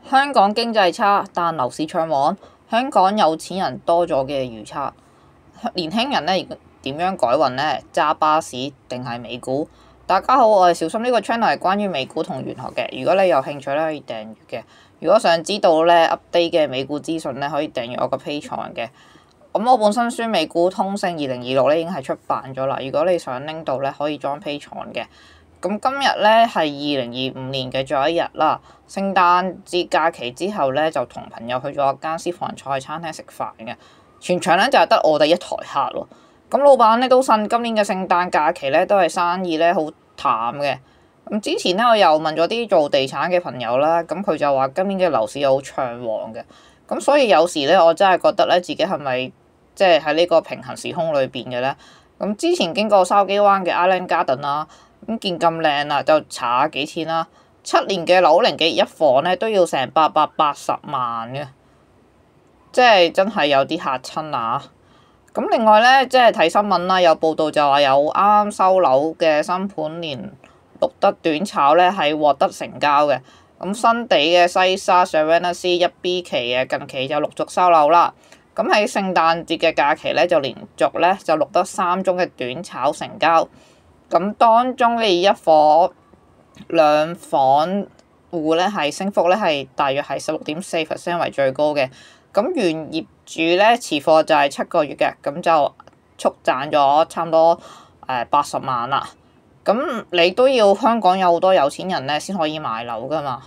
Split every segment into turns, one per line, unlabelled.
香港經濟差，但樓市暢旺。香港有錢人多咗嘅預測。年輕人咧點樣改運呢？揸巴士定係美股？大家好，我係小心，呢個 channel 係關於美股同玄學嘅。如果你有興趣咧，可以訂閱嘅。如果想知道咧 update 嘅美股資訊咧，可以訂閱我個 Patreon 嘅。咁我本身書《美股通勝2026》咧已經係出版咗啦。如果你想拎到咧，可以裝 Patreon 嘅。咁今日咧係2025年嘅最後一日啦，聖誕節假期之後咧就同朋友去咗一間私房菜餐廳食飯嘅，全場咧就係得我哋一台客喎。咁老闆咧都信今年嘅聖誕假期咧都係生意咧好淡嘅。咁之前咧我又問咗啲做地產嘅朋友啦，咁佢就話今年嘅樓市好暢旺嘅。咁所以有時咧我真係覺得咧自己係咪即係喺呢個平行時空裏邊嘅咧？咁之前經過筲箕灣嘅 Island Garden 啦。咁見咁靚啦，就查下幾錢啦。7年嘅樓齡嘅一房咧都要成880萬嘅，即係真係有啲嚇親啊！咁另外咧，即係睇新聞啦，有報道就話有啱啱收樓嘅新盤連錄得短炒咧係獲得成交嘅。咁新地嘅西沙 Savannah C 1B 期嘅近期就陸續收樓啦。咁喺聖誕節嘅假期咧就連續咧就錄得3宗嘅短炒成交。咁當中呢一伙兩房戶咧係升幅咧係大約係16.4% 為最高嘅。咁原業主咧持貨就係7個月嘅，咁就速賺咗差唔多80萬啦。咁你都要香港有好多有錢人咧先可以買樓㗎嘛。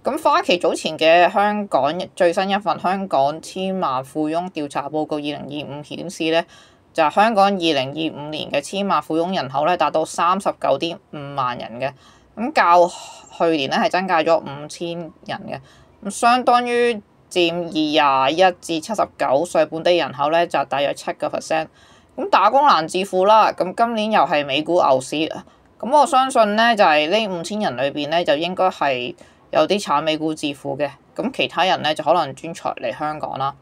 咁花旗早前嘅香港最新一份香港千萬富翁調查報告2025顯示咧，就係香港2025年嘅千萬富翁人口咧達到39.5萬人嘅，咁較去年咧係增加咗5000人嘅，咁相當於佔21至79歲本地人口咧就大約7%。咁打工難致富啦，咁今年又係美股牛市，咁我相信咧就係呢5000人裏邊咧就應該係有啲炒美股致富嘅，咁其他人咧就可能專才嚟香港啦。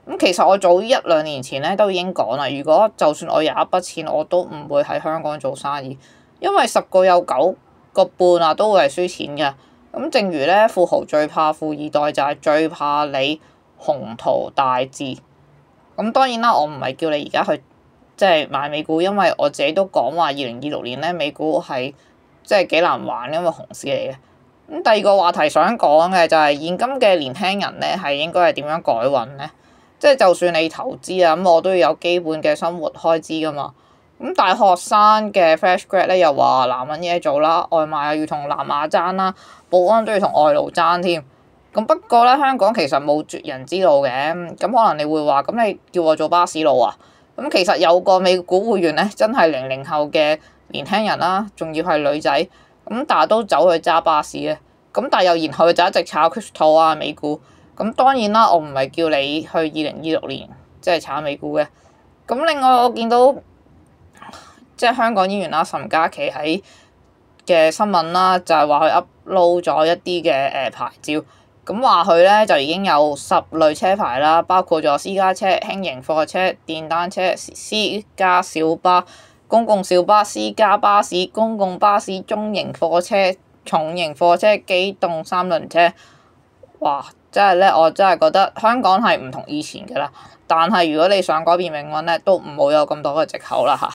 咁其實我早1-2年前咧都已經講啦，如果就算我有一筆錢，我都唔會喺香港做生意，因為10個有9個半啊都會係輸錢嘅。咁正如咧富豪最怕富二代，就係最怕你鴻圖大志。咁當然啦，我唔係叫你而家去即係買美股，因為我自己都講話2026年咧美股係即係幾難玩，因為熊市嚟嘅。咁第二個話題想講嘅就係現今嘅年輕人咧係應該係點樣改運咧？即係就算你投資啊，咁我都要有基本嘅生活開支㗎嘛。咁大學生嘅 fresh grad 咧又話難揾嘢做啦，外賣又要同南亞爭啦，保安都要同外勞爭添。咁不過咧，香港其實冇絕人之路嘅。咁可能你會話，咁你叫我做巴士佬啊？咁其實有個美股會員咧，真係00後嘅年輕人啦，仲要係女仔，咁但係都走去揸巴士嘅。咁但係又然後就一直炒 crypto 啊美股。咁當然啦，我唔係叫你去2026年即係炒美股嘅。咁另外我見到即係香港演員啦，岑嘉琪喺嘅新聞啦，就係話佢 upload 咗一啲嘅牌照，咁話佢咧就已經有10類車牌啦，包括咗私家車、輕型貨車、電單車、私家小巴、公共小巴、私家巴士、公共巴士、中型貨車、重型貨車、機動三輪車。哇！真係咧，我真係覺得香港係唔同以前嘅啦。但係如果你想改變命運咧，都唔好有咁多嘅藉口啦嚇。